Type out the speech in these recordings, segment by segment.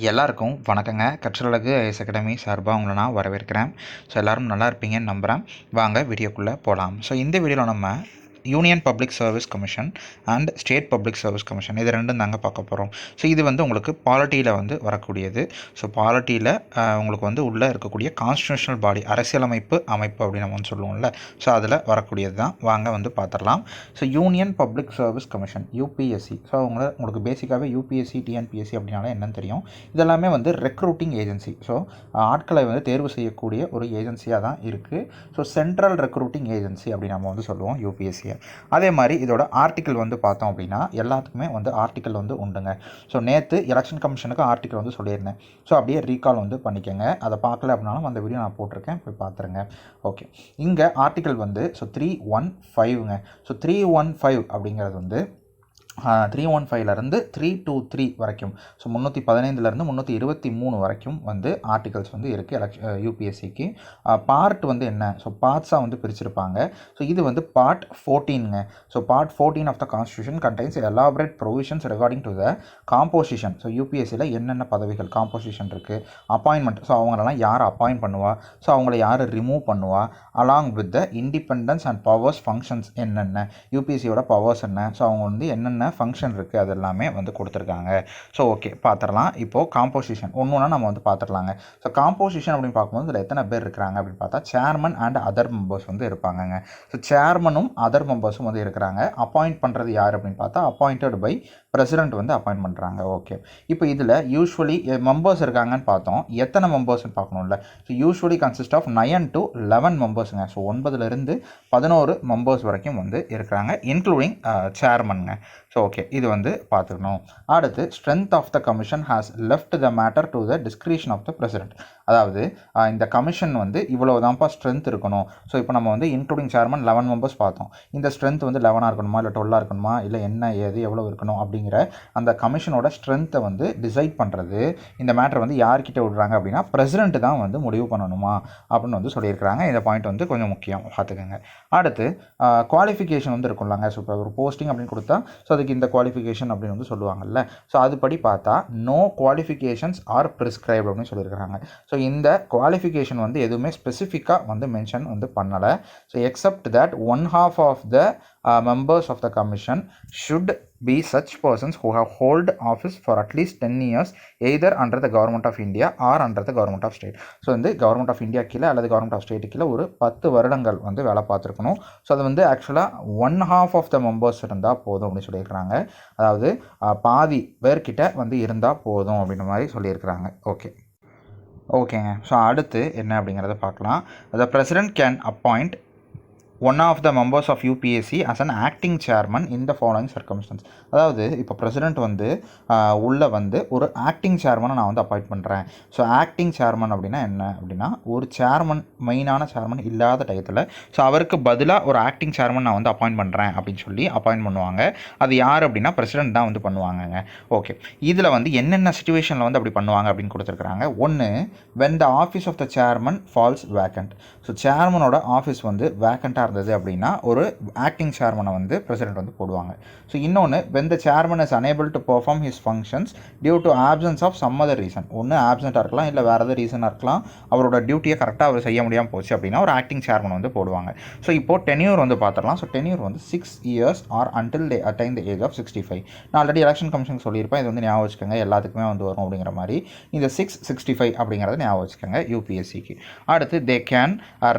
எல்லாருக்கும் வணக்கங்க. கற்றலகு IS academy சார்பாக உங்களை நான் வரவேற்கிறேன். ஸோ எல்லோரும் நல்லா இருப்பீங்கன்னு நம்புகிறேன். வாங்க வீடியோக்குள்ளே போகலாம். ஸோ இந்த வீடியோவில் நம்ம union public service commission and state public service commission இது ரெண்டும் தாங்க பார்க்க போகிறோம். ஸோ இது உங்களுக்கு பாலிட்டியில் வரக்கூடியது. ஸோ பாலிட்டியில் உங்களுக்கு உள்ளே இருக்கக்கூடிய கான்ஸ்டியூஷனல் பாடி அரசியலமைப்பு அமைப்பு அப்படின்னு நம்ம சொல்லுவோம்ல. ஸோ அதில் வரக்கூடியது தான். வாங்க பார்த்துடலாம். So union public service commission UPSC. So உங்களுக்கு பேசிக்காகவே யூபிஎஸ்சி டிஎன்பிஎஸ்சி அப்படின்னாலே என்னன்னு தெரியும். இதெல்லாமே ரெக்ரூட்டிங் ஏஜென்சி. ஸோ ஆட்களை தேர்வு செய்யக்கூடிய ஒரு ஏஜென்சியாக தான் இருக்குது. ஸோ சென்ட்ரல் ரெக்ரூட்டிங் ஏஜென்சி அப்படின்னு நம்ம சொல்லுவோம் யூபிஎஸ்சியை. அதே மாதிரி இதோட ஆர்டிக்கல் பார்த்தோம் அப்படின்னா எல்லாத்துக்குமே ஆர்டிக்கல் உண்டுங்க. ஸோ நேற்று எலெக்ஷன் கமிஷனுக்கு ஆர்டிக்கல் சொல்லியிருந்தேன். ஸோ அப்படியே ரீகால் பண்ணிக்கோங்க. அதை பார்க்கல அப்படின்னாலும் அந்த வீடியோ நான் போட்டிருக்கேன், போய் பார்த்துருங்க. ஓகே, இங்கே ஆர்டிக்கல் ஸோ 315ங்க. ஸோ 315 அப்படிங்கிறது 315லேருந்து 323 வரைக்கும். ஸோ 315லேருந்து 323 வரைக்கும் ஆர்டிகல்ஸ் இருக்குது யூபிஎஸ்சிக்கு. பார்ட் என்ன, ஸோ பார்ட்ஸாக பிரிச்சிருப்பாங்க. ஸோ இது பார்ட் 14ங்க. So part 14 of the constitution contains elaborate provisions regarding to the composition. So யூபிஎஸ்சியில் என்னென்ன பதவிகள் காம்போசிஷன் இருக்குது, அப்பாயின்மெண்ட், ஸோ அவங்களெல்லாம் யார் அப்பாயின்ட் பண்ணுவா, ஸோ அவங்கள யார் ரிமூவ் பண்ணுவா, along with the independence and powers functions என்னென்ன, யூபிஎஸ்சியோட பவர்ஸ் என்ன, ஸோ அவங்க என்னென்ன ஃபங்க்ஷன் இருக்குது அது எல்லாமே கொடுத்துருக்காங்க. ஸோ ஓகே, பார்த்துடலாம். இப்போது காம்போசிஷன் ஒன்றுனா நம்ம பார்த்துடலாங்க. ஸோ காம்போசிஷன் அப்படின்னு பார்க்கும்போது இதில் எத்தனை பேர் இருக்கிறாங்க அப்படின்னு பார்த்தா சேர்மன் அண்ட் அதர் மெம்பர்ஸ் இருப்பாங்கங்க. ஸோ சேர்மனும் அதர் மெம்பர்ஸும் இருக்கிறாங்க. அப்பாயிண்ட் பண்ணுறது யார் அப்படின்னு பார்த்தா அப்பாயிண்டட் பை பிரசிடென்ட் அப்பாயிண்ட் பண்ணுறாங்க. ஓகே, இப்போ இதில் யூஸ்வலி மெம்பர்ஸ் இருக்காங்கன்னு பார்த்தோம். எத்தனை மெம்பர்ஸ்ன்னு பார்க்கணும்ல. So usually consist of 9 to 11 மெம்பர்ஸுங்க. ஸோ 9லேருந்து 11 மெம்பர்ஸ் வரைக்கும் இருக்கிறாங்க, இன்க்ளூடிங் சேர்மனுங்க. ஸோ ஓகே, இது பார்த்துக்கணும். அடுத்து strength of the commission has left the matter to the discretion of the president. அதாவது இந்த கமிஷன் இவ்வளோ தான்ப்பா ஸ்ட்ரென்த் இருக்கணும். ஸோ இப்போ நம்ம இன்க்ளூடிங் சேர்மன் 11 மெம்பர்ஸ் பார்த்தோம். இந்த ஸ்ட்ரென்த் 11ஆக இருக்கணுமா, இல்லை 12ஆக இருக்கணுமா, இல்லை என்ன ஏது எவ்வளோ இருக்கணும் அப்படிங்கிற அந்த கமிஷனோட ஸ்ட்ரென்த்தை டிசைட் பண்ணுறது, இந்த மேட்டர் யார்கிட்ட விடுறாங்க அப்படின்னா பிரசிடென்ட் தான் முடிவு பண்ணணுமா அப்படின்னு சொல்லியிருக்கிறாங்க. இந்த பாயிண்ட் கொஞ்சம் முக்கியம், பார்த்துக்கோங்க. அடுத்து குவாலிஃபிகேஷன் இருக்கும்லாங்க. ஸோ இப்போ ஒரு போஸ்டிங் அப்படின்னு கொடுத்தா ஸோ அதுக்கு இந்த குவாலிஃபிகேஷன் அப்படின்னு சொல்லுவாங்கல்ல. ஸோ அதுபடி பார்த்தா நோ குவாலிஃபிகேஷன்ஸ் ஆர் ப்ரிஸ்கிரைப்ட் அப்படின்னு சொல்லியிருக்கிறாங்க. ஸோ இந்த குவாலிஃபிகேஷன் எதுவுமே ஸ்பெசிஃபிக்காக மென்ஷன் பண்ணலை. So except that 1/2 of the members of the commission should be such persons who have hold office for at least 10 years either under the government of India or under the government of state. So government of India கீழே அல்லது government of state கீழே ஒரு 10 வருடங்கள் வேலை பார்த்துருக்கணும். So அது ஆக்சுவலாக 1/2 of the members இருந்தால் போதும் அப்படின்னு சொல்லியிருக்கிறாங்க. அதாவது பாதி பேர்கிட்ட இருந்தால் போதும் அப்படின்ற மாதிரி சொல்லியிருக்கிறாங்க. ஓகேங்க. ஸோ அடுத்து என்ன அப்படிங்கிறத பார்க்கலாம். The president can appoint one of the members of UPSC as an acting chairman in the following circumstance. அதாவது இப்போ பிரசிடென்ட் உள்ளே ஒரு ஆக்டிங் சேர்மனை நான் அப்பாயிண்ட் பண்ணுறேன். ஸோ ஆக்டிங் சேர்மன் அப்படின்னா என்ன அப்படின்னா ஒரு சேர்மன், மெயினான சேர்மன் இல்லாத டயத்தில் ஸோ அவருக்கு பதிலாக ஒரு ஆக்டிங் சேர்மன் நான் அப்பாயிண்ட் பண்ணுறேன் அப்படின்னு சொல்லி அப்பாயிண்ட் பண்ணுவாங்க. அது யார் அப்படின்னா பிரசிடென்ட் தான் பண்ணுவாங்கங்க. ஓகே, இதில் என்னென்ன சுச்சுவேஷனில் அப்படி பண்ணுவாங்க அப்படின்னு கொடுத்துருக்குறாங்க. ஒன்று, when the office of the chairman falls vacant. So சேர்மனோட ஆஃபீஸ் வேக்கண்ட்டாக இருந்தது அப்படின்னா ஒரு ஆக்டிங் சேர்மனை பிரசிடென்ட் போடுவாங்க. ஸோ இன்னொன்று, when the chairman is unable to perform his functions due to absence of some other reason. ஒன்று ஆப்சென்ட்டாக இருக்கலாம், இல்லை வேறு எதாவது ரீசனாக இருக்கலாம், அவரோட டியூட்டியை கரெக்டாக அவர் செய்ய முடியாமல் போச்சு அப்படின்னா ஒரு ஆக்டிங் சேர்மன் போடுவாங்க. ஸோ இப்போது டென்யூர் பார்த்துடலாம். So tenure 6 years or until they attain the age of 65. நான் ஆல்ரெடி எலெக்ஷன் கமிஷன் சொல்லியிருப்பேன், இது ஞாபகம் வச்சுக்கோங்க, எல்லாத்துக்குமே வரும் அப்படிங்கிற மாதிரி. இந்த 665 அப்படிங்கிறத ஞாபகம் வச்சுக்கோங்க யூபிஎஸ்சிக்கு. அடுத்து they can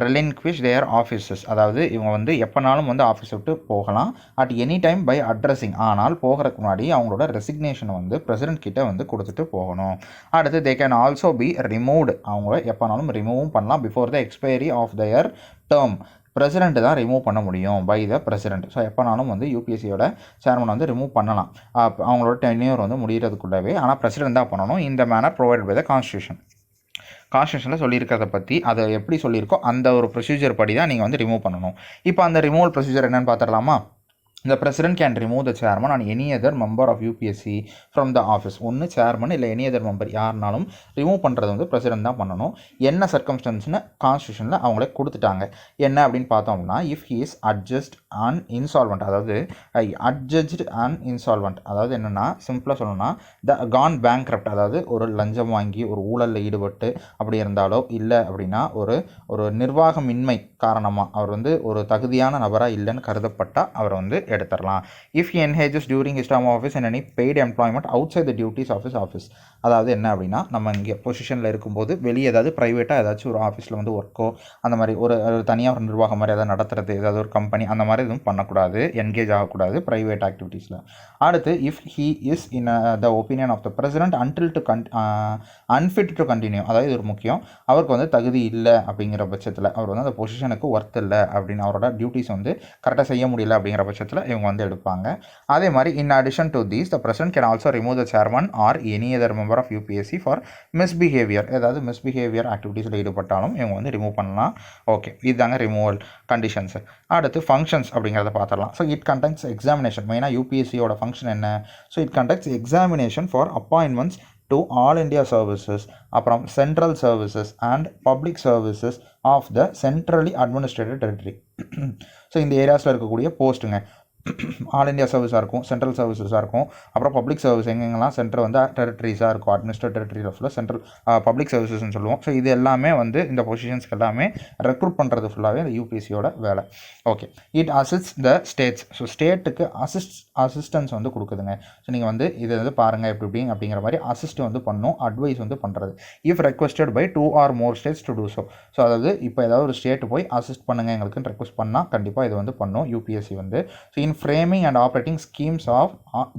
relinquish their offices. அதாவது இவங்க எப்போனாலும் ஆஃபீஸ் விட்டு போகலாம் at any time by addressing. ஆனால் போகிறதுக்கு முன்னாடி அவங்களோட ரெசிக்னேஷனை பிரசிடென்ட் கிட்ட கொடுத்துட்டு போகணும். அடுத்து they can also be removed. அவங்க எப்போனாலும் ரிமூவும் பண்ணலாம் before the expiry of their term. President தான் ரிமூவ் பண்ண முடியும் பை த பிரசிடென்ட். ஸோ எப்போனாலும் யூபிஎஸ்சியோட சேர்மன் ரிமூவ் பண்ணலாம் அவங்களோட டென்யூர் முடிகிறதுக்குள்ளவே. ஆனால் பிரசிடென்ட் தான் பண்ணணும். இந்த மேனர் ப்ரொவைட் பை த கான்ஸ்டியூஷனில் சொல்லியிருக்கிறத பற்றி அதை எப்படி சொல்லியிருக்கோ அந்த ஒரு ப்ரொசீஜர் படி தான் நீங்கள் ரிமூவ் பண்ணணும். இப்போ அந்த ரிமூவல் ப்ரொசீஜர் என்னென்னு பார்த்துடலாமா. The president can remove the chairman and any other member of UPSC from the office. ஒன்று சேர்மன் இல்லை எனி அதர் மெம்பர் யாருனாலும் ரிமூவ் பண்ணுறது வந்து பிரசிடென்ட் தான் பண்ணணும். என்ன சர்க்கம்ஸ்டன்ஸ்னு கான்ஸ்டியூஷனில் அவங்களே கொடுத்துட்டாங்க. என்ன அப்படின்னு பார்த்தோம் அப்படின்னா, if he is adjudged and insolvent, அதாவது அட்ஜஸ்ட் அண்ட் இன்சால்வெண்ட், அதாவது என்னென்னா சிம்பிளாக சொல்லணும்னா கான் பேங்க்ரப்ட், அதாவது ஒரு லஞ்சம் வாங்கி ஒரு ஊழலில் ஈடுபட்டு அப்படி இருந்தாலோ இல்லை அப்படின்னா ஒரு நிர்வாகமின்மை காரணமாக அவர் வந்து ஒரு தகுதியான நபராக இல்லைன்னு கருதப்பட்டால் அவரை வந்து எடுத்துடலாம். If he engages during his term office in any paid employment outside the duties of his office, அதாவது என்ன அப்படின்னா நம்ம இங்கே பொசிஷனில் இருக்கும்போது வெளியே ஏதாவது ப்ரைவேட்டாக ஏதாச்சும் ஒரு ஆஃபீஸில் வந்து ஒர்க்கோ அந்த மாதிரி ஒரு தனியாக ஒரு நிர்வாகம் மாதிரி ஏதாவது நடத்துறது, ஏதாவது ஒரு கம்பெனி அந்த மாதிரி எதுவும் பண்ணக்கூடாது, என்கேஜ் ஆகக்கூடாது ப்ரைவேட் ஆக்டிவிட்டீஸில். அடுத்து if he is in the opinion of the president unfit to continue, அதாவது இது ஒரு முக்கியம், அவருக்கு வந்து தகுதி இல்லை அப்படிங்கிற பட்சத்தில் அவர் வந்து அந்த பொசிஷனுக்கு ஒர்த் இல்லை அப்படின்னு அவரோட டியூட்டிஸ் வந்து கரெக்டாக செய்ய முடியல அப்படிங்கிற பட்சத்தில் இவங்க வந்து எடுப்பாங்க. அதே மாதிரி in addition to these the president can also remove the chairman or any other member of UPSC for misbehaviour, ஏதாவது மிஸ்பிஹேவியர் ஆக்டிவிட்டீஸில் ஈடுபட்டாலும் இவங்க வந்து ரிமூவ் பண்ணலாம். ஓகே, இதுதாங்க ரிமூவல் கண்டிஷன்ஸு. அடுத்து ஃபங்க்ஷன்ஸ் அப்படிங்கிறத பார்த்துடலாம். ஸோ இட் கண்டக்ட்ஸ் எக்ஸாமினேஷன், மெயினாக யூபிஎஸ்சியோட ஃபங்க்ஷன் என்ன? So it conducts examination for appointments to all India services, அப்புறம் central services and public services of the centrally administrated territory. So இந்த ஏரியாஸில் இருக்கக்கூடிய போஸ்ட்டுங்க ஆல் இண்டியா சர்வீஸாக இருக்கும், central சர்வீஸஸாக இருக்கும், அப்புறம் பப்ளிக் சர்வீஸ் எங்கெங்கெல்லாம் centre வந்து டெரிட்டரிஸாக இருக்கும், அட்மினிஸ்ட்ரேட் டெரிட்டரியில் ஃபுல்லாக சென்ட்ரல் பப்ளிக் சர்வீசஸ்ன்னு சொல்லுவோம். ஸோ இது எல்லாமே வந்து இந்த பொசிஷன்ஸ்க்கு எல்லாமே ரெக்ரூட் பண்ணுறது ஃபுல்லாகவே இந்த யூபிஎஸ்சியோட வேலை. Okay, it assist the states, so ஸ்டேட்டுக்கு அசிஸ்டன்ஸ் வந்து கொடுக்குதுங்க. ஸோ நீங்கள் வந்து இதை வந்து பாருங்கள் எப்படி அப்படிங்கிற மாதிரி அசிஸ்ட் வந்து பண்ணும், அட்வைஸ் வந்து பண்ணுறது. If requested by 2 or more states to do so, so அதாவது இப்போ ஏதாவது ஒரு ஸ்டேட்டு போய் அசிஸ்ட் பண்ணுங்கள் எங்களுக்குன்னு ரெக்வஸ்ட் பண்ணால் கண்டிப்பாக இது வந்து பண்ணும் யூபிஎஸ்சி வந்து. So in framing and operating schemes of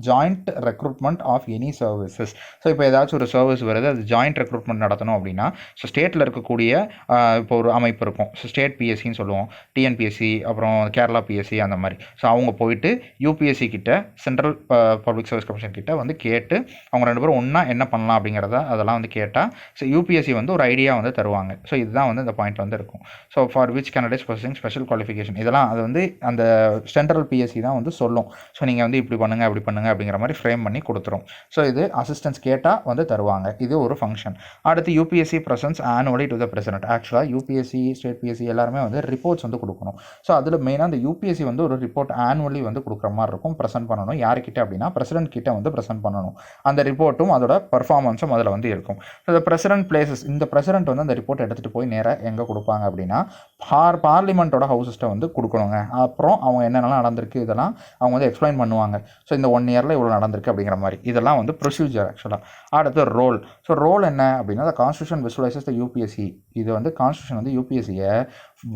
joint recruitment of any services, so இப்போ ஏதாச்சும் ஒரு சர்வீஸ் வருது, அது ஜாயிண்ட் ரெக்ரூட்மெண்ட் நடத்தணும் அப்படின்னா ஸோ ஸ்டேட்டில் இருக்கக்கூடிய இப்போ ஒரு அமைப்பு இருக்கும், ஸோ ஸ்டேட் பிஎஸ்சின்னு சொல்லுவோம், டிஎன்பிஎஸ்சி அப்புறம் கேரளா பிஎஸ்சி அந்த மாதிரி. ஸோ அவங்க போயிட்டு யூபிஎஸ்சி கிட்ட சென்ட்ரல் பப்ளிக் சர்வீஸ் கமிஷன் கிட்ட வந்து கேட்டு அவங்க 2 பேரும் ஒன்றா என்ன பண்ணலாம் அப்படிங்கிறத அதெல்லாம் வந்து கேட்டால் ஸோ யூபிஎஸ்சி வந்து ஒரு ஐடியா வந்து தருவாங்க. ஸோ இதுதான் வந்து இந்த பாயிண்ட் வந்து இருக்கும். So for which candidates possessing special qualification, இதெல்லாம் அது வந்து அந்த சென்ட்ரல் பிஎஸ்சி தான் வந்து சொல்லும். ஸோ நீங்கள் வந்து இப்படி பண்ணுங்கள் அப்படி பண்ணுங்கள் அப்படிங்கிற மாதிரி ஃப்ரேம் பண்ணி கொடுத்துரும். ஸோ இது அசிஸ்டன்ஸ் கேட்டால் வந்து தருவாங்க. இது ஒரு ஃபங்க்ஷன். அடுத்து UPSC presence annually to the president. ஆக்சுவலாக யூபிஎஸ்சி ஸ்டேட் பிஎஸ்சி எல்லாருமே வந்து ரிப்போர்ட்ஸ் வந்து கொடுக்கணும். ஸோ அதில் மெயினாக அந்த யூபிஎஸ்சி வந்து ஒரு ரிப்போர்ட் ஆனுவலி வந்து கொடுக்குற மாதிரி இருக்கும், ப்ரெசென்ட் பண்ணணும். யாருக்கிட்ட அப்படின்னா பிரசிடென்ட் கிட்ட வந்து ப்ரெசென்ட் பண்ணணும். அந்த ரிப்போர்ட்டும் அதோட பர்ஃபார்மன்ஸும் அதில் வந்து இருக்கும். ஸோ இந்த பிரசிடென்ட் பிளேசஸ், இந்த பிரசிடென்ட் வந்து அந்த ரிப்போர்ட் எடுத்துகிட்டு போய் நேராக எங்கே கொடுப்பாங்க அப்படின்னா பார்லிமெண்ட்டோட ஹவுஸஸ்ட்டை வந்து கொடுக்கணுங்க. அப்புறம் அவங்க என்னென்னலாம் நடந்திருக்கு இதெல்லாம் அவங்க வந்து எக்ஸ்பிளைன் பண்ணுவாங்க. ஸோ இந்த 1 இயரில் இவ்வளோ நடந்திருக்கு அப்படிங்கிற மாதிரி இதெல்லாம் வந்து ப்ரொசீஜர் ஆக்சுவலாக. அடுத்து ரோல். ஸோ ரோல் என்ன அப்படின்னா கான்ஸ்டியூஷன் விசுவலைசஸ் த யூபிஎஸ்சி. இது வந்து கான்ஸ்டியூஷன் வந்து யூபிஎஸ்சியை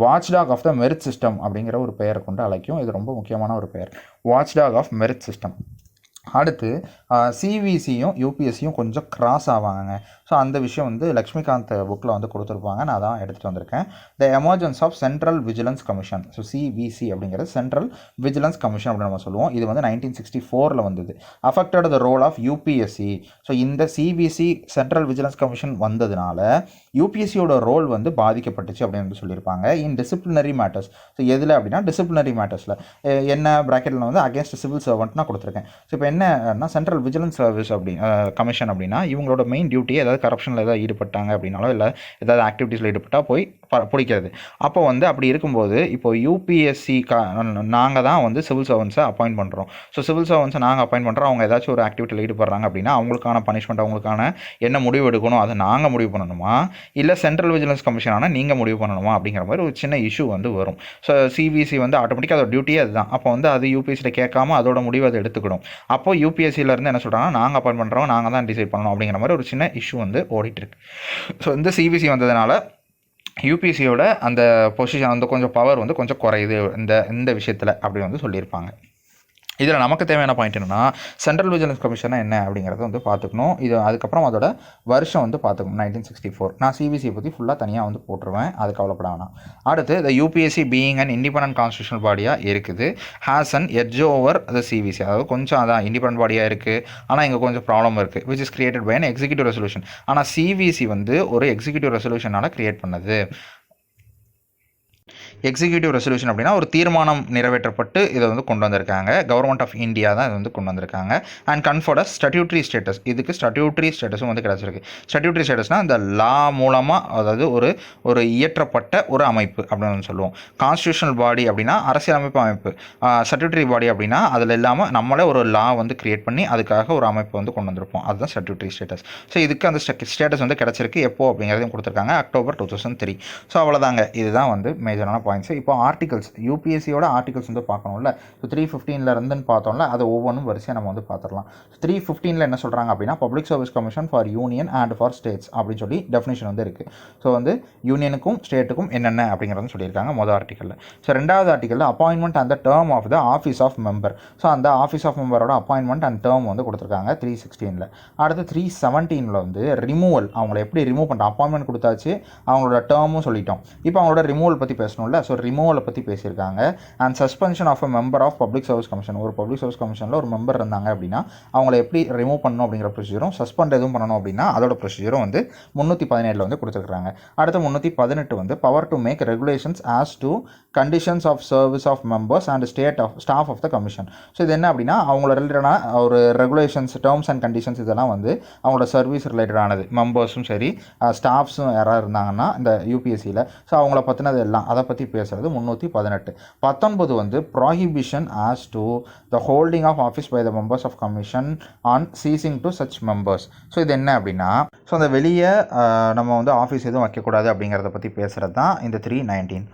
watchdog of the merit system அப்படிங்கிற ஒரு பெயரை கொண்டு அழைக்கும். இது ரொம்ப முக்கியமான ஒரு பெயர், வாட்ச்டாக் ஆஃப் மெரிட் சிஸ்டம். அடுத்து சிவிசியும் யூபிஎஸ்சியும் கொஞ்சம் கிராஸ் ஆவாங்க. ஸோ அந்த விஷயம் வந்து லக்ஷ்மிகாந்த் புக்கில் வந்து கொடுத்துருப்பாங்க, நான் தான் எடுத்துகிட்டு வந்திருக்கேன். The emergence of central vigilance commission. So CVC அப்படிங்கிறது சென்ட்ரல் விஜிலன்ஸ் கமிஷன் அப்படின்னு நம்ம சொல்லுவோம். இது வந்து 1964 வந்தது. Affected the role of UPSC. So இந்த சிவிசி சென்ட்ரல் விஜிலன்ஸ் கமிஷன் வந்ததுனால யூபிஎஸ்சியோட ரோல் வந்து பாதிக்கப்பட்டுச்சு அப்படின்னு சொல்லியிருப்பாங்க. இன் டிசிப்ளினரி மேட்டர்ஸ். ஸோ எதில் அப்படின்னா டிசிப்ளினரி மேட்டர்ஸில் என்ன ப்ராக்கெட்டில் வந்து அகேன்ஸ்ட் சிவில் சர்வெண்ட் நான் கொடுத்துருக்கேன். ஸோ இப்போ என்னன்னா சென்ட்ரல் விஜிலன்ஸ் சர்வீஸ் அப்படி கமிஷன் அப்படின்னா இவங்களோட மெயின் டியூட்டி ஏதாவது கரப்ஷனில் ஏதாவது ஈடுபட்டாங்க அப்படின்னாலோ இல்லை ஏதாவது ஆக்டிவிட்டீஸில் ஈடுபட்டால் போய் பிடிக்கிறது. அப்போ வந்து அப்படி இருக்கும்போது இப்போ யூபிஎஸ்சி நாங்கள் தான் வந்து சிவில் சர்வன்ஸை அப்பாயிண்ட் பண்ணுறோம். ஸோ சிவில் சர்வன்ஸை நாங்கள் அப்பாயிண்ட் பண்ணுறோம். அவங்க ஏதாச்சும் ஒரு ஆக்டிவிட்டியில் ஈடுபடுறாங்க அப்படின்னா அவங்களுக்கான பனிஷ்மெண்ட், அவங்களுக்கான என்ன முடிவு எடுக்கணும் அதை நாங்கள் முடிவு பண்ணணுமா இல்லை சென்ட்ரல் விஜிலன்ஸ் கமிஷன் ஆனால் நீங்கள் முடிவு பண்ணணுமா அப்படிங்கிற மாதிரி ஒரு சின்ன இஷ்யூ வந்து வரும். ஸோ சிவிசி வந்து ஆட்டோமேட்டிக்காக அதோட டியூட்டியே அதுதான். அப்போ வந்து அது யூபிஎஸ்சியில் கேட்காம அதோட முடிவு அதை எடுத்துக்கணும். அப்போ யூபிஎஸ்சியிலேருந்து என்ன சொல்கிறாங்கன்னா நாங்கள் அப்பாயிண்ட் பண்ணுறோம், நாங்கள் தான் டிசைட் பண்ணணும் அப்படிங்கிற மாதிரி ஒரு சின்ன இஷ்யூ வந்து ஓடிட்டுருக்கு. ஸோ இந்த சிபிசி வந்ததுனால யூபிஎஸ்சியோட அந்த பொசிஷன் வந்து கொஞ்சம் பவர் வந்து கொஞ்சம் குறையுது இந்த விஷயத்தில் அப்படி வந்து சொல்லியிருப்பாங்க. இதில் நமக்கு தேவையான பாயிண்ட் என்னென்னா சென்ட்ரல் விஜிலன்ஸ் கமிஷனை என்ன அப்படிங்கிறத வந்து பார்த்துக்கணும். இது அதுக்கப்புறம் அதோட வருஷம் வந்து பார்த்துக்கணும் 1964. நான் சிபிசியை பற்றி ஃபுல்லாக தனியாக வந்து போட்டுருவேன், அது கவலைப்பட வேணாம். அடுத்து the UPSC being and independent constitutional பாடியாக இருக்குது, has an edge over the சிபிசி. அதாவது கொஞ்சம் அதான் இண்டிபெண்டன்ட் பாடியாக இருக்குது, ஆனால் இங்கே கொஞ்சம் ப்ராப்ளம் இருக்குது. Which is created by an executive resolution. ஆனால் சிபிசி வந்து ஒரு எக்ஸிக்யூட்டிவ் ரெசல்யூஷனால் கிரியேட் பண்ணது. எக்ஸிக்யூட்டிவ் ரெசல்யூஷன் அப்படின்னா ஒரு தீர்மானம் நிறைவேற்றப்பட்டு இதை வந்து கொண்டு வந்திருக்காங்க. கவர்மெண்ட் ஆஃப் இந்தியா தான் இது வந்து கொண்டு வந்திருக்காங்க. And conferred as statutory status. இதுக்கு ஸ்டாட்யூட்டரி ஸ்டேட்டஸும் வந்து கிடச்சிருக்கு. ஸ்டாட்யூட்டரி ஸ்டேட்டஸ்னால் இந்த லா மூலமாக, அதாவது ஒரு இயற்றப்பட்ட ஒரு அமைப்பு அப்படின்னு சொல்லுவோம். கான்ஸ்டியூஷனல் பாடி அப்படின்னா அரசியலமைப்பு அமைப்பு. ஸ்டாட்யூட்டரி பாடி அப்படின்னா அதில் இல்லாமல் நம்மளே ஒரு லா வந்து கிரியேட் பண்ணி அதுக்காக ஒரு அமைப்பு வந்து கொண்டு வந்திருப்போம். அதுதான் ஸ்டாட்யூட்டரி ஸ்டேட்டஸ். ஸோ இதுக்கு அந்த ஸ்டேட்டஸ் வந்து கிடச்சிருக்கு. எப்போ அப்படிங்கிறதையும் கொடுத்துருக்காங்க, அக்டோபர் 2003. ஸோ அவ்வளோதாங்க, இதுதான் வந்து மேஜரான பாயிண்ட்ஸ். இப்போ ஆர்டிகல்ஸ், யூபிஎஸ்சியோட ஆர்டிகல்ஸ் வந்து பார்க்கணும்ல. ஸோ 315 இருந்துன்னு பார்த்தோம்ல, அது ஒவ்வொன்றும் வரிசையாக நம்ம வந்து பார்த்துடலாம். 315 என்ன சொல்கிறாங்க அப்படின்னா, public service commission for union and for states அப்படின்னு சொல்லி டெஃபினேஷன் வந்து இருக்குது. ஸோ வந்து யூனியனுக்கும் ஸ்டேட்டுக்கும் என்னென்ன அப்படிங்கிறது சொல்லியிருக்காங்க மொதல் ஆர்டிக்கலில். ஸோ ரெண்டாவது ஆர்டிக்கலில் appointment and the term of the office of member. So அந்த ஆஃபீஸ் ஆஃப் மெம்பரோட அப்பாயின்மெண்ட் அண்ட் டேர்ம் வந்து கொடுத்துருக்காங்க 316. அடுத்து 317 வந்து ரிமூவல். அவங்கள எப்படி ரிமூவ் பண்ணுறோம், அப்பாயின்மெண்ட் கொடுத்தாச்சு, அவங்களோட டேர்மும் சொல்லிட்டோம், இப்போ அவங்களோட ரிமூவல் பற்றி பேசணும்ல. ஸோ ரிமூவலை பற்றி பேசியிருக்காங்க. And suspension of a member of public service commission. ஒரு பப்ளிக் சர்வீஸ் கமிஷனில் ஒரு மெம்பர் இருந்தாங்க அப்படின்னா அவங்கள எப்படி ரிமூவ் பண்ணணும் அப்படிங்கிற ப்ரொசீஜரும், சஸ்பெண்ட் எதுவும் பண்ணணும் அப்படின்னா அதோட ப்ரொசீஜரும் வந்து 317 வந்து கொடுத்துருக்காங்க. அடுத்து 318 வந்து power to make regulations as to conditions of service of members and staff of the commission. So இது என்ன அப்படின்னா, அவங்களோட ரிலேட்டடான ஒரு ரெகுலேஷன்ஸ், டேர்ம்ஸ் அண்ட் கண்டிஷன்ஸ் இதெல்லாம் வந்து அவங்களோட சர்வீஸ் ரிலேட்டடானது. மெம்பர்ஸும் சரி, ஸ்டாஃப்ஸும் யாராவது இருந்தாங்கன்னா இந்த யூபிஎஸ்சியில், ஸோ அவங்கள பற்றினது எல்லாம் அதை பற்றி பேசுகிறது 318. 19 வந்து prohibition as to the holding of office by the members of commission on ceasing to such members. So இது என்ன அப்படின்னா, ஸோ அந்த வெளியே நம்ம வந்து ஆஃபீஸ் எதுவும் வைக்கக்கூடாது அப்படிங்கிறத பற்றி பேசுகிறது தான் இந்த 319.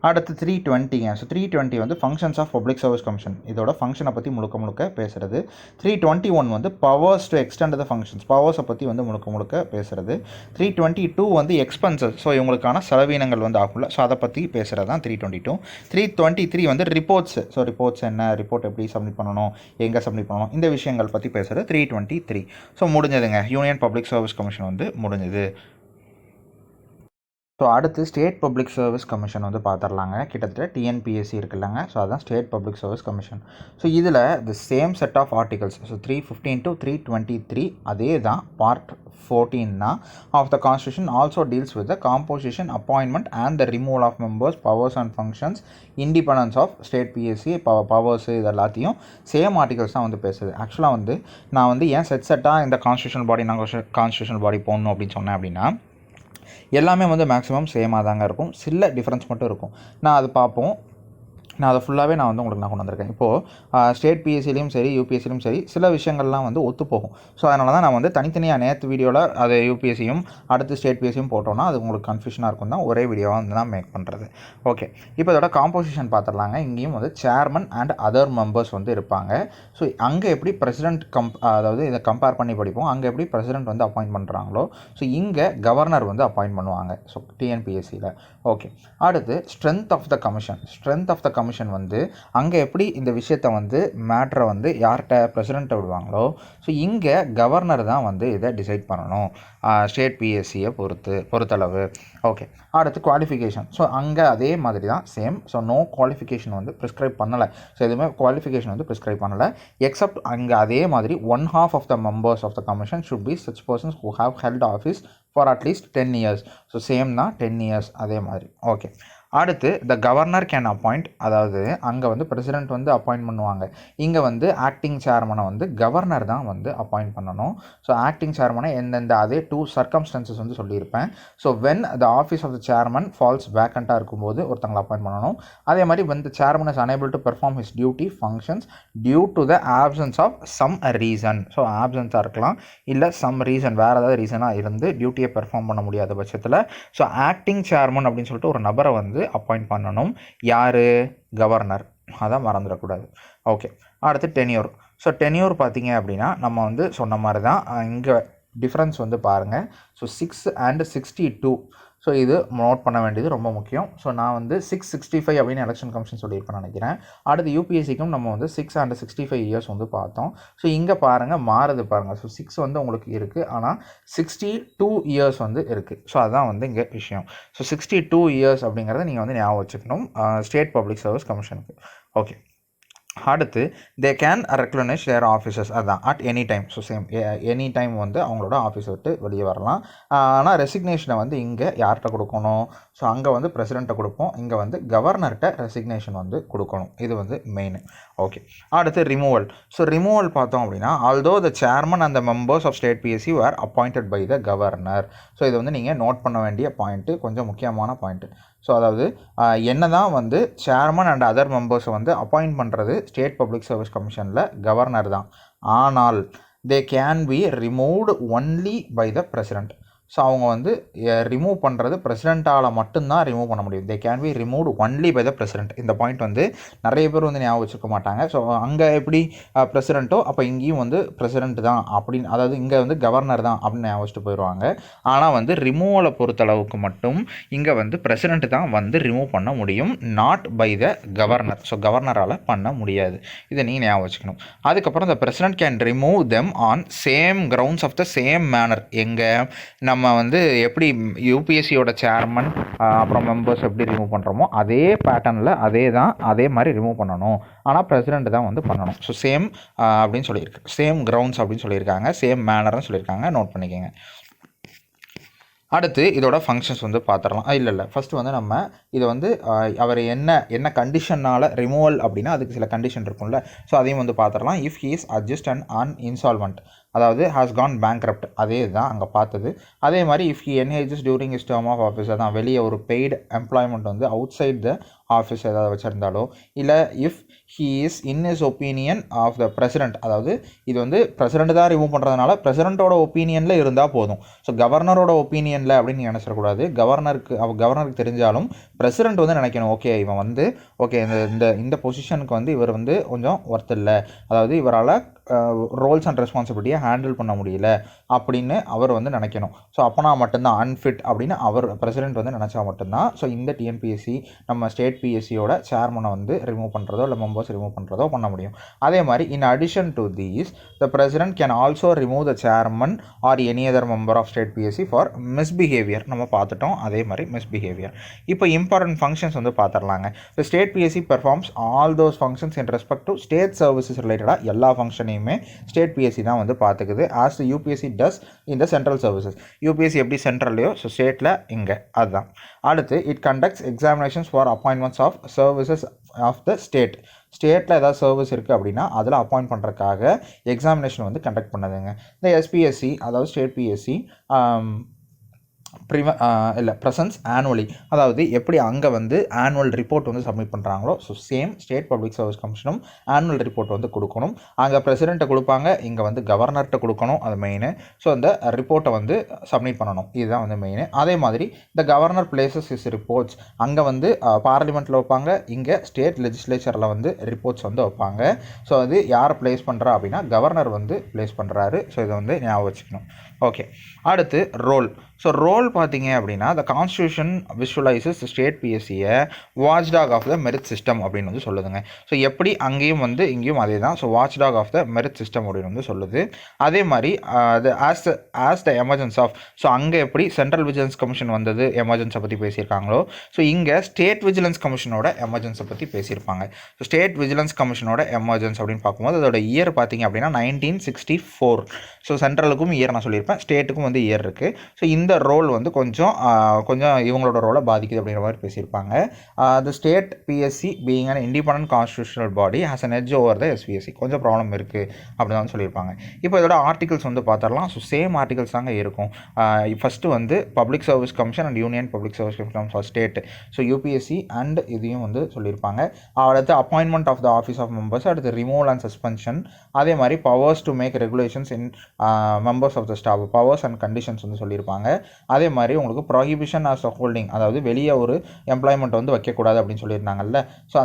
அடுத்து 320. ஸோ 320 வந்து functions of public service commission. இதோட ஃபங்க்ஷனை பற்றி முழுக்க பேசுகிறது. 321 வந்து powers to extend the functions. பவர்ஸை பற்றி வந்து முழுக்க பேசுகிறது. 322 வந்து எக்ஸ்பென்சஸ். ஸோ இவங்களுக்கான செலவினங்கள் வந்து ஆகும்ல, ஸோ அதை பற்றி பேசுகிறது தான் 322. 323 வந்து ரிப்போர்ட்ஸ். ஸோ ரிப்போர்ட்ஸ் என்ன, ரிப்போர்ட் எப்படி சப்மிட் பண்ணணும், எங்கே சப்மிட் பண்ணணும், இந்த விஷயங்கள் பற்றி பேசுகிறது 323. ஸோ முடிஞ்சதுங்க, யூனியன் பப்ளிக் சர்வீஸ் கமிஷன் வந்து முடிஞ்சது. ஸோ அடுத்து ஸ்டேட் பப்ளிக் சர்வீஸ் கமிஷன் வந்து பார்த்துடலாங்க. கிட்டத்தட்ட டிஎன்பிஎஸ்சி இருக்குல்லங்க, ஸோ அதுதான் state public service commission. So இதில் the same set of articles. So 315 to 323 அதே தான். பார்ட் 14 தான் of the constitution also deals with the composition, appointment and the removal of members, powers and functions, independence of state PSC, powers, இது எல்லாத்தையும் same articles தான் வந்து பேசுது. ஆக்சுவலாக வந்து நான் வந்து ஏன் செட்டாக இந்த கான்ஸ்டியூஷனல் பாடி, நாங்கள் கான்ஸ்டியூஷனல் பாடி போடணும் அப்படின்னு சொன்னேன் அப்படின்னா, எல்லாமே வந்து மேக்ஸிமம் சேமாக தாங்க இருக்கும், சில டிஃப்ரென்ஸ் மட்டும் இருக்கும். நான் அது பார்ப்போம். நான் அதை ஃபுல்லாகவே நான் வந்து உங்களுக்கு கொண்டு வந்திருக்கேன். இப்போது ஸ்டேட் பிஎஸ்சிலையும் சரி, யூபிஎஸ்சிலையும் சரி, சில விஷயங்கள்லாம் வந்து ஒத்து போகும். ஸோ அதனால தான் நான் வந்து தனித்தனியாக நேற்று வீடியோவில் அது யூபிஎஸ்சியும் அடுத்து ஸ்டேட் பிஎஸ்சியும் போட்டோன்னா அது உங்களுக்கு கன்ஃபியூஷனாக இருக்கும் தான் ஒரே வீடியோவாக வந்து தான் மேக் பண்ணுறது. ஓகே, இப்போ இதோட காம்போசிஷன் பார்த்துடலாங்க. இங்கேயும் வந்து சேர்மன் அண்ட் அதர் மெம்பர்ஸ் வந்து இருப்பாங்க. ஸோ அங்கே எப்படி பிரசிடென்ட் அதாவது இதை கம்பேர் பண்ணி படிப்போம், அங்கே எப்படி பிரசிடென்ட் வந்து அப்பாயிண்ட் பண்ணுறாங்களோ, ஸோ இங்கே கவர்னர் வந்து அப்பாயிண்ட் பண்ணுவாங்க. ஸோ டிஎன்பிஎஸ்சியில். ஓகே, அடுத்து strength of the commission. Strength of the commission வந்து அங்கே எப்படி இந்த விஷயத்தை வந்து மேட்ரை வந்து யார்கிட்ட பிரசிடெண்ட்டை விடுவாங்களோ, ஸோ இங்கே கவர்னர் தான் வந்து இதை டிசைட் பண்ணணும் ஸ்டேட் பிஎஸ்சியை பொறுத்தளவு. ஓகே, அடுத்து குவாலிஃபிகேஷன். ஸோ அங்கே அதே மாதிரி தான் சேம். ஸோ நோ குவாலிஃபிகேஷன் வந்து ப்ரிஸ்கிரைப் பண்ணலை. ஸோ எதுவுமே குவாலிஃபிகேஷன் வந்து ப்ரிஸ்கிரைப் பண்ணலை. எக்ஸப்ட் அங்கே அதே மாதிரி 1/2 of the members of the commission should be such persons who have held office for at least 10 years. So same தான், 10 years அதே மாதிரி. ஓகே, அடுத்து த கவர்னர் கேன் அப்பாயிண்ட். அதாவது அங்கே வந்து பிரசிடென்ட் வந்து அப்பாயிண்ட் பண்ணுவாங்க. இங்கே வந்து ஆக்டிங் சேர்மனை வந்து கவர்னர் தான் வந்து அப்பாயிண்ட் பண்ணணும். ஸோ ஆக்டிங் சேர்மனை எந்தெந்த அதே 2 circumstances வந்து சொல்லியிருப்பேன். So when the office of the chairman falls வேக்கண்ட்டாக இருக்கும்போது ஒருத்தங்களை அப்பாயிண்ட் பண்ணணும். அதே மாதிரி when the chairman is unable to perform his duty functions due to the absence of some reason. So ஆப்சன்ஸாக இருக்கலாம், இல்லை சம் ரீசன், வேறு ஏதாவது ரீசனாக இருந்து டியூட்டியை பெர்ஃபார்ம் பண்ண முடியாத பட்சத்தில் ஸோ ஆக்டிங் சேர்மன் அப்படின்னு சொல்லிட்டு ஒரு நபரை வந்து அப்பாயிண்ட் பண்ணணும். யார்? கவர்னர். அதான் மறந்துடக்கூடாது. ஓகே, அடுத்து டென்யூர். ஸோ டென்யூர் பார்த்தீங்க அப்படின்னா நம்ம வந்து சொன்ன மாதிரி தான். இங்கே டிஃப்ரென்ஸ் வந்து பாருங்கள். So 6 and 62. ஸோ இது நோட் பண்ண வேண்டியது ரொம்ப முக்கியம். ஸோ நான் வந்து 665 அப்படின்னு எலெக்ஷன் கமிஷன் சொல்லியிருப்பேன் நினைக்கிறேன். அடுத்து யூபிஎஸ்சிக்கும் நம்ம வந்து 6 and 65 years வந்து பார்த்தோம். ஸோ இங்கே பாருங்கள் மாறுது பாருங்கள். ஸோ 6 வந்து உங்களுக்கு இருக்குது, ஆனால் 62 years வந்து இருக்குது. ஸோ அதுதான் வந்து இங்கே விஷயம். ஸோ 62 years அப்படிங்கிறத நீங்கள் வந்து ஞாபகம் வச்சுக்கணும் ஸ்டேட் பப்ளிக் சர்வீஸ் கமிஷனுக்கு. ஓகே, அடுத்து தே கேன் ரெக்லனைஸ் தேர் ஆஃபீஸஸ், அதுதான் at any time. So same any time வந்து அவங்களோட ஆஃபீஸை விட்டு வெளியே வரலாம். ஆனால் ரெசிக்னேஷனை வந்து இங்கே யார்கிட்ட கொடுக்கணும்? ஸோ அங்கே வந்து பிரசிடெண்ட்டை கொடுப்போம், இங்கே வந்து கவர்னர்கிட்ட ரெசிக்னேஷன் வந்து கொடுக்கணும். இது வந்து மெயின். ஓகே, அடுத்து ரிமூவல். ஸோ ரிமூவல் பார்த்தோம் அப்படின்னா although the chairman and the members of state PSC were appointed by the governor. So இது வந்து நீங்கள் நோட் பண்ண வேண்டிய பாயிண்ட்டு, கொஞ்சம் முக்கியமான பாயிண்ட்டு. ஸோ அதாவது என்ன தான் வந்து சேர்மன் அண்ட் அதர் மெம்பர்ஸை வந்து அப்பாயிண்ட் பண்ணுறது ஸ்டேட் பப்ளிக் சர்வீஸ் கமிஷனில் கவர்னர் தான். ஆனால் they can be removed only by the president. So அவங்க வந்து ரிமூவ் பண்ணுறது பிரசிடெண்ட்டால் மட்டும்தான் ரிமூவ் பண்ண முடியும். They can be removed only by the president. இந்த பாயிண்ட் வந்து நிறைய பேர் வந்து ஞாபகம் வச்சுக்க மாட்டாங்க. ஸோ அங்கே எப்படி பிரசிடெண்ட்டோ அப்போ இங்கேயும் வந்து பிரசிடெண்ட் தான் அப்படின்னு, அதாவது இங்கே வந்து கவர்னர் தான் அப்படின்னு ஞாபகம் வச்சுட்டு போயிடுவாங்க. ஆனால் வந்து ரிமூவலை பொறுத்தளவுக்கு மட்டும் இங்கே வந்து பிரசிடெண்ட் தான் வந்து ரிமூவ் பண்ண முடியும், not by the governor. So கவர்னரால் பண்ண முடியாது. இதை நீங்கள் ஞாபகம் வச்சுக்கணும். அதுக்கப்புறம் the president can remove them on same grounds of the same manner. எங்கே நம்ம வந்து எப்படி யூபிஎஸ்சியோட சேர்மன் அப்புறம் மெம்பர்ஸ் எப்படி ரிமூவ் பண்ணுறோமோ அதே பேட்டர்னில் அதே மாதிரி ரிமூவ் பண்ணணும். ஆனால் பிரசிடெண்ட் தான் வந்து பண்ணணும். ஸோ சேம் அப்படின்னு சொல்லியிருக்கு, சேம் கிரவுண்ட்ஸ் அப்படின்னு சொல்லியிருக்காங்க, சேம் மேனர்னு சொல்லியிருக்காங்க. நோட் பண்ணிக்கோங்க. அடுத்து இதோட ஃபங்க்ஷன்ஸ் வந்து பார்த்துடலாம். இல்லை ஃபஸ்ட்டு வந்து நம்ம இதை வந்து அவர் என்ன கண்டிஷனால் ரிமூவல் அப்படின்னா அதுக்கு சில கண்டிஷன் இருக்கும்ல. ஸோ அதையும் வந்து பார்த்துடலாம். If he is adjudged and an insolvent, அதாவது ஹாஸ் கான் பேங்க்ரப்ட், அதே தான் அங்கே பார்த்தது. அதே மாதிரி if he engages during his term of office, அதான் வெளியே ஒரு பெய்டு எம்ப்ளாய்மெண்ட் வந்து அவுட் சைட் த ஆஃபீஸ் ஏதாவது வச்சுருந்தாலோ, இல்லை if he is in his opinion of the president, அதாவது இது வந்து பிரசிடெண்ட் தான் ரிமூவ் பண்ணுறதுனால பிரசிடெண்ட்டோட ஒப்பீனியனில் இருந்தால் போதும். ஸோ கவர்னரோட ஒப்பீனியனில் அப்படின்னு நினைச்சிடக்கூடாது. கவர்னருக்கு தெரிஞ்சாலும் பிரசிடெண்ட் வந்து நினைக்கணும், ஓகே இவன் வந்து ஓகே இந்த பொசிஷனுக்கு வந்து இவர் வந்து கொஞ்சம் ஒர்த் இல்லை, அதாவது இவரால் ரோல்ஸ் அண்ட் ரெஸ்பான்சிபிலிட்டியை ஹேண்டில் பண்ண முடியல அப்படின்னு அவர் வந்து நினைக்கணும். ஸோ அப்போனா மட்டும்தான் அன்ஃபிட் அப்படின்னு அவர் பிரசிடெண்ட் வந்து நினச்சா மட்டும்தான் ஸோ இந்த டிஎன்பிஎஸ்சி நம்ம ஸ்டேட் பிஎஸ்சியோட சேர்மனை வந்து ரிமூவ் பண்ணுறதோ இல்லை மெம்பர்ஸ் ரிமூவ் பண்ணுறதோ பண்ண முடியும். அதே மாதிரி in addition to these the president can also remove the chairman or any other member of state PSC for misbehaviour. நம்ம பார்த்துட்டோம் அதே மாதிரி மிஸ்பிஹேவியர். இப்போ இம்பார்ட்டன்ட் ஃபங்க்ஷன்ஸ் வந்து பார்த்துடலாங்க. So state PSC performs all those functions in respect to state services ரிலேட்டடாக எல்லா ஃபங்க்ஷனையுமே ஸ்டேட் பிஎஸ்சி தான் வந்து பார்த்துக்குது. As the UPSC does in the central services. UPSC எப்படி சென்ட்ரல்லையோ ஸோ ஸ்டேட்டில் இங்கே அதுதான். அடுத்து it conducts examinations for appointments of services of the state. ஸ்டேட்டில் ஏதாவது சர்வீஸ் இருக்குது அப்படின்னா அதில் அப்பாயிண்ட் பண்ணுறதுக்காக எக்ஸாமினேஷன் வந்து கண்டக்ட் பண்ணுதுங்க. இந்த எஸ்பிஎஸ்சி அதாவது ஸ்டேட் பிஎஸ்சி ப்ரெசன்ஸ் ஆனுவலி, அதாவது எப்படி அங்கே வந்து ஆனுவல் ரிப்போர்ட் வந்து சப்மிட் பண்ணுறாங்களோ so same state public service கமிஷனும் ஆனுவல் ரிப்போர்ட் வந்து கொடுக்கணும். அங்கே பிரசிடெண்ட்டை கொடுப்பாங்க, இங்கே வந்து கவர்னர்கிட்ட கொடுக்கணும், அது மெயின். ஸோ அந்த ரிப்போர்ட்டை வந்து சப்மிட் பண்ணணும், இதுதான் வந்து மெயின். அதே மாதிரி இந்த கவர்னர் பிளேசஸ் இஸ் ரிப்போர்ட்ஸ், அங்கே வந்து பார்லிமெண்ட்டில் வைப்பாங்க, இங்கே ஸ்டேட் லெஜிஸ்லேச்சரில் வந்து ரிப்போர்ட்ஸ் வந்து வைப்பாங்க. ஸோ அது யார் பிளேஸ் பண்ணுறா அப்படின்னா கவர்னர் வந்து பிளேஸ் பண்ணுறாரு. ஸோ இதை வந்து ஞாபகம் வச்சுக்கணும். ஓகே, அடுத்து ரோல். ஸோ ரோல் பார்த்தீங்க அப்படின்னா த கான்ஸ்டியூஷன் விஷுவலைசஸ் ஸ்டேட் பிஎஸ்சியை watchdog of the merit system அப்படின்னு வந்து சொல்லுதுங்க. ஸோ எப்படி அங்கேயும் வந்து இங்கேயும் அதே தான். So watchdog of the merit system அப்படின்னு வந்து சொல்லுது. அதே மாதிரி as the emergence of, so அங்கே எப்படி சென்ட்ரல் விஜிலன்ஸ் கமிஷன் வந்தது எமர்ஜென்ஸை பற்றி பேசியிருக்காங்களோ ஸோ இங்கே ஸ்டேட் விஜிலன்ஸ் கமிஷனோட எமர்ஜென்ஸை பற்றி பேசியிருப்பாங்க. ஸோ ஸ்டேட் விஜிலன்ஸ் கமிஷனோட எமர்ஜென்ஸ் அப்படின்னு பார்க்கும்போது அதோட இயர் பார்த்தீங்க அப்படின்னா 1964. ஸோ சென்ட்ரலுக்கும் இயர் நான் சொல்லியிருப்பேன், ஸ்டேட்டுக்கும் வந்து இயர் இருக்குது. ஸோ இந்த ரோல் வந்து கொஞ்சம் இவங்களோட ரோலை பாதிக்குது அப்படிங்கிற மாதிரி பேசியிருப்பாங்க. The state BSc being an independent constitutional body has an edge over the SPSC, கொஞ்சம் ப்ராப்ளம் இருக்குது அப்படின்னு தான் சொல்லியிருப்பாங்க. இப்போ இதோட ஆர்டிகல்ஸ் வந்து பார்த்துடலாம். ஸோ சேம் ஆர்டிகல்ஸ் தாங்க இருக்கும். ஃபஸ்ட்டு வந்து public service commission and union public service commission for state, so UPSC and இதையும் வந்து சொல்லியிருப்பாங்க. அடுத்து appointment of the office of members, அடுத்து ரிமூவல் அண்ட் சஸ்பென்ஷன், அதே மாதிரி powers to make regulations in members of the staff, powers and conditions வந்து சொல்லியிருப்பாங்க. அதே மாதிரி உங்களுக்கு ப்ராஹிபிஷன் ஆஃப் ஹோல்டிங், அதாவது வெளியே ஒரு எம்ப்ளாய்மெண்ட் வந்து வைக்கக்கூடாது அப்படின்னு சொல்லியிருந்தாங்கல்ல. ஸோ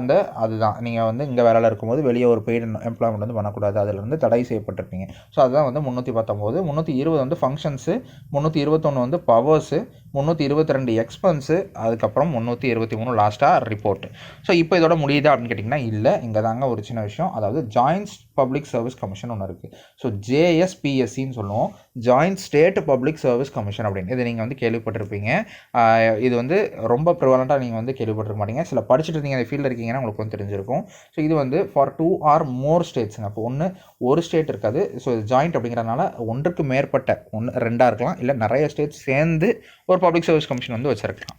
அதுதான் நீங்கள் வந்து இங்கே வேலையில் இருக்கும்போது வெளியே ஒரு பெய்டு எம்ப்ளாய்மெண்ட் வந்து பண்ணக்கூடாது, அதில் வந்து தடை செய்யப்பட்டிருப்பீங்க. ஸோ அதுதான் வந்து 319. 320 வந்து ஃபங்க்ஷன்ஸு, 321 வந்து பவர்ஸு, 322 எக்ஸ்பென்ஸு, அதுக்கப்புறம் 323 லாஸ்ட்டாக ரிப்போர்ட். ஸோ இப்போ இதோட முடியுதா அப்படின்னு கேட்டிங்கன்னா இல்லை, இங்கே தாங்க ஒரு சின்ன விஷயம். அதாவது ஜாயின்ட் பப்ளிக் சர்வீஸ் கமிஷன் ஒன்று இருக்குது. ஸோ ஜேஎஸ்பிஎஸ்சின்னு சொல்லுவோம், joint state public service commission அப்படின்னு. இது நீங்கள் வந்து கேள்விப்பட்டிருப்பீங்க. இது வந்து ரொம்ப ப்ரிவலண்ட்டாக நீங்கள் வந்து கேள்விப்பட்டிருக்க மாட்டீங்க. சில படிச்சுட்டு இருந்தீங்க அந்த ஃபீல்டில் இருக்கீங்கன்னா உங்களுக்கு வந்து தெரிஞ்சிருக்கும். ஸோ இது வந்து ஃபார் 2 or more ஸ்டேட்ஸுங்க. அப்போ ஒரு ஸ்டேட் இருக்காது. ஸோ ஜாயிண்ட் அப்படிங்கிறதுனால ஒன்றுக்கு மேற்பட்ட 2 இருக்கலாம், இல்லை நிறைய ஸ்டேட்ஸ் சேர்ந்து ஒரு பப்ளிக் சர்வீஸ் கமிஷன் வந்து வச்சுருக்கலாம்.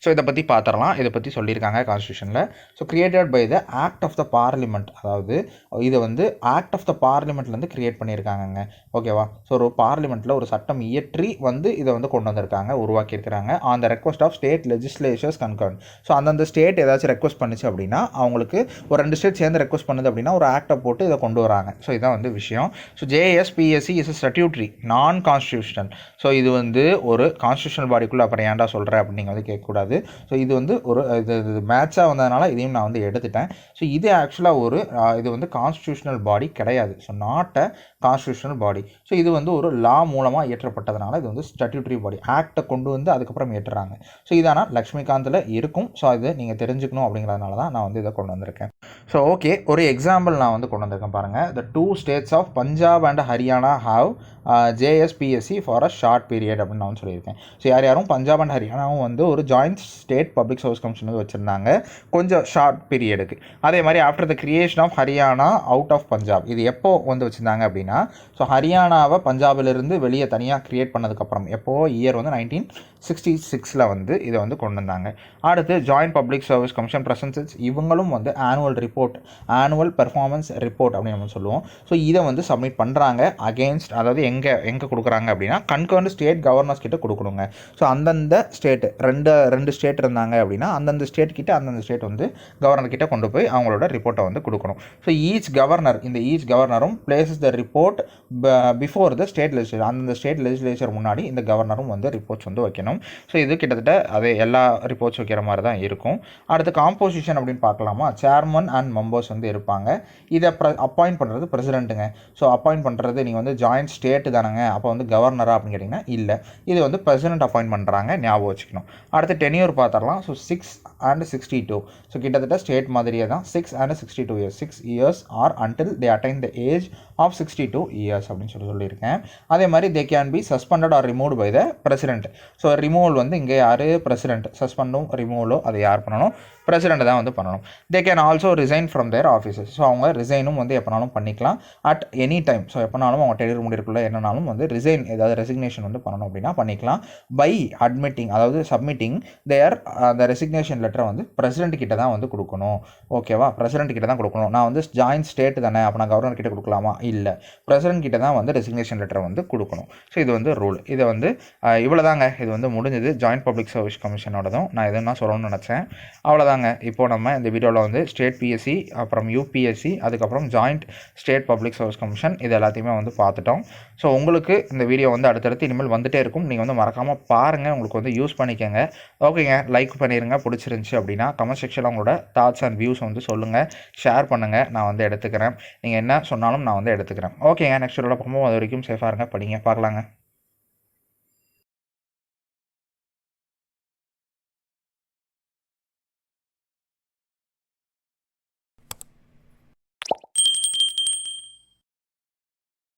ஸோ இதை பற்றி பார்த்துடலாம். இதை பற்றி சொல்லியிருக்காங்க கான்ஸ்டியூஷனில். So created by the act of the parliament, அதாவது இதை வந்து ஆக்ட் ஆஃப் த பார்லிமெண்ட்லேருந்து கிரியேட் பண்ணியிருக்காங்கங்க. ஓகேவா? ஸோ ஒரு பார்லிமெண்ட்டில் ஒரு சட்டம் இயற்றி வந்து இதை வந்து கொண்டு வந்திருக்காங்க, உருவாக்கியிருக்கிறாங்க. On the request of state legislatures concern. So அந்தந்த ஸ்டேட் ஏதாச்சும் ரெக்வஸ்ட் பண்ணிச்சு அப்படின்னா, அவங்களுக்கு ஒரு 2 ஸ்டேட் சேர்ந்து ரெக்வஸ்ட் பண்ணுது அப்படின்னா ஒரு ஆக்டை போட்டு இதை கொண்டு வராங்க. ஸோ இதான் வந்து விஷயம். ஸோ ஜேஎஸ்பிஎஸ்சி இஸ் ஸ்டாட்யூட்டரி நான் கான்ஸ்டியூஷனல். ஸோ இது வந்து ஒரு கான்ஸ்டியூஷனல் பாடிக்குள்ளே அப்புறம் ஏன்டா சொல்கிறேன் அப்படின்னு நீங்கள் வந்து கேட்கக்கூடாது. ஸோ இது வந்து ஒரு இது மேட்சாக வந்ததுனால இதையும் நான் வந்து எடுத்துட்டேன். ஸோ இது ஆக்சுவலாக இது வந்து கான்ஸ்டியூஷனல் பாடி கிடையாது. So not a constitutional body. So இது வந்து ஒரு லா மூலமாக இயற்றப்பட்டதுனால இது வந்து ஸ்டாட்யூட்டரி பாடி. ஆக்டை கொண்டு வந்து அதுக்கப்புறம் ஏற்றுறாங்க. ஸோ இதானா லக்ஷ்மிகாந்தில் இருக்கும். ஸோ அது நீங்கள் தெரிஞ்சுக்கணும் அப்படிங்கிறதுனால தான் நான் வந்து இதை கொண்டு வந்திருக்கேன். ஸோ ஓகே, ஒரு எக்ஸாம்பிள் நான் வந்து கொண்டு வந்திருக்கேன் பாருங்கள். The 2 states of Punjab and Haryana have JSPSC for a short period அப்படின்னு நான் சொல்லியிருக்கேன். ஸோ யாரும் பஞ்சாப் அண்ட் ஹரியானாவும் வந்து ஒரு joint state public service commission வந்து வச்சுருந்தாங்க கொஞ்சம் ஷார்ட் பீரியடுக்கு. அதே மாதிரி after the creation of Haryana out of Punjab, இது எப்போ வந்து வச்சுருந்தாங்க அப்படின்னா, ஸோ ஹரியானாவை பஞ்சாபிலிருந்து வெளியே தனியாக கிரியேட் பண்ணதுக்கப்புறம் எப்போ இயர் வந்து 1966 வந்து இதை வந்து கொண்டு வந்தாங்க. அடுத்து ஜாயிண்ட் பப்ளிக் சர்வீஸ் கமிஷன் பிரசன்சஸ், இவங்களும் வந்து annual report, annual performance report அப்படின்னு நம்ம சொல்லுவோம். ஸோ இதை வந்து சப்மிட் பண்ணுறாங்க அகெயின்ஸ்ட், அதாவது எங்கே கொடுக்குறாங்க அப்படின்னா கன்கர்ன்ட் ஸ்டேட் கவர்னர்ஸ் கிட்ட கொடுக்கணுங்க. ஸோ அந்தந்த ஸ்டேட் ரெண்டு ஸ்டேட் இருந்தாங்க அப்படின்னா அந்தந்த ஸ்டேட் கிட்ட அந்தந்த ஸ்டேட் வந்து கவர்னர் கிட்ட கொண்டு போய் அவங்களோட ரிப்போர்ட்டை வந்து கொடுக்கணும். ஸோ ஈச் கவர்னரும் places the report before the state legislature, அந்தந்த ஸ்டேட் லெஜிஸ்லேச்சர் முன்னாடி இந்த கவர்னரும் வந்து ரிப்போர்ட்ஸ் வந்து வைக்கணும். ஸோ இது கிட்டத்தட்ட அதே எல்லா ரிப்போர்ட்ஸ் வைக்கிற மாதிரி தான் இருக்கும். அடுத்து காம்போசிஷன் அப்படின்னு பார்க்கலாமா. சேர்மன் அண்ட் மெம்பர்ஸ் வந்து இருப்பாங்க. இதை அப்பாயிண்ட் பண்ணுறது பிரசிடென்ட்டுங்க. ஸோ அப்பாயிண்ட் பண்ணுறது நீங்கள் வந்து ஜாயிண்ட் ஸ்டேட் தானேங்க, அப்போ வந்து கவர்னரா அப்படின்னு கேட்டிங்கன்னா இல்லை, இது வந்து பிரசிடென்ட் அப்பாயிண்ட் பண்ணுறாங்க, ஞாபகம் வச்சுக்கணும். அடுத்து டென்யூர் பார்த்துடலாம். So 6 and 62. ஸோ கிட்டத்தட்ட ஸ்டேட் மாதிரியே தான் 6 and 62 years, 6 years or until they attain the age of 62 years அப்படின்னு சொல்லியிருக்கேன். அதே மாதிரி they can be suspended or removed by the president. So removal வந்து இங்கே யார், பிரசிடென்ட். சஸ்பெண்டும் ரிமூவலோ அதை யார் பண்ணணும், பிரசிடென்ட் தான் வந்து பண்ணணும். They can also resign from their offices. So அவங்க ரிசைனும் வந்து எப்போனாலும் பண்ணிக்கலாம் அட் எனி டைம். ஸோ எப்போனாலும் அவங்க டெலிவரி முடியிருக்குள்ள என்னன்னாலும் வந்து ரிசைன், ஏதாவது ரெசிக்னேஷன் வந்து பண்ணணும் அப்படின்னா பண்ணிக்கலாம். பை அட்மிட்டிங், அதாவது சப்மிட்டிங் தேர் அந்த ரெசிக்னேஷன் லெட்டரை வந்து பிரசிடென்ட் கிட்ட தான் வந்து கொடுக்கணும். ஓகேவா? பிரசிடென்ட் கிட்ட தான் கொடுக்கணும். நான் வந்து ஜாயின்ட் ஸ்டேட் தானே, அப்போ நான் கவர்னர் கிட்ட கொடுக்கலாமா? இல்லை, பிரசிடென்ட் கிட்ட தான் வந்து ரெசிக்னேஷன் லெட்டரை வந்து கொடுக்கணும். ஸோ இது வந்து ரூல். இதை வந்து இவ்வளோதாங்க, இது வந்து முடிஞ்சது ஜாயிண்ட் பப்ளிக் சர்வீஸ் கமிஷனோடதும். நான் எதுனா சொல்லணும்னு நினச்சேன், அவ்வளோதாங்க. இப்போ நம்ம இந்த வீடியோவில் வந்து ஸ்டேட் பிஎஸ்சி, அப்புறம் யூபிஎஸ்சி, அதுக்கப்புறம் joint state public service commission, இது எல்லாத்தையுமே வந்து பார்த்துட்டோம். ஸோ உங்களுக்கு இந்த வீடியோ வந்து அடுத்தடுத்து இனிமேல் வந்துகிட்டே இருக்கும். நீங்கள் வந்து மறக்காமல் பாருங்கள், உங்களுக்கு வந்து யூஸ் பண்ணிக்கோங்க. ஓகேங்க, லைக் பண்ணிடுங்க பிடிச்சிருந்துச்சி அப்படின்னா. கமெண்ட் செக்ஷனில் உங்களோட தாட்ஸ் அண்ட் வியூஸ் வந்து சொல்லுங்கள், ஷேர் பண்ணுங்கள், நான் வந்து எடுத்துக்கிறேன். நீங்கள் என்ன சொன்னாலும் நான் வந்து எடுத்துக்கிறேன். ஓகேங்க, நெக்ஸ்ட் வீடியோவில் பார்க்கும்போது அது வரைக்கும் சேஃபாக இருங்க, படிங்க, பார்க்கலாங்க.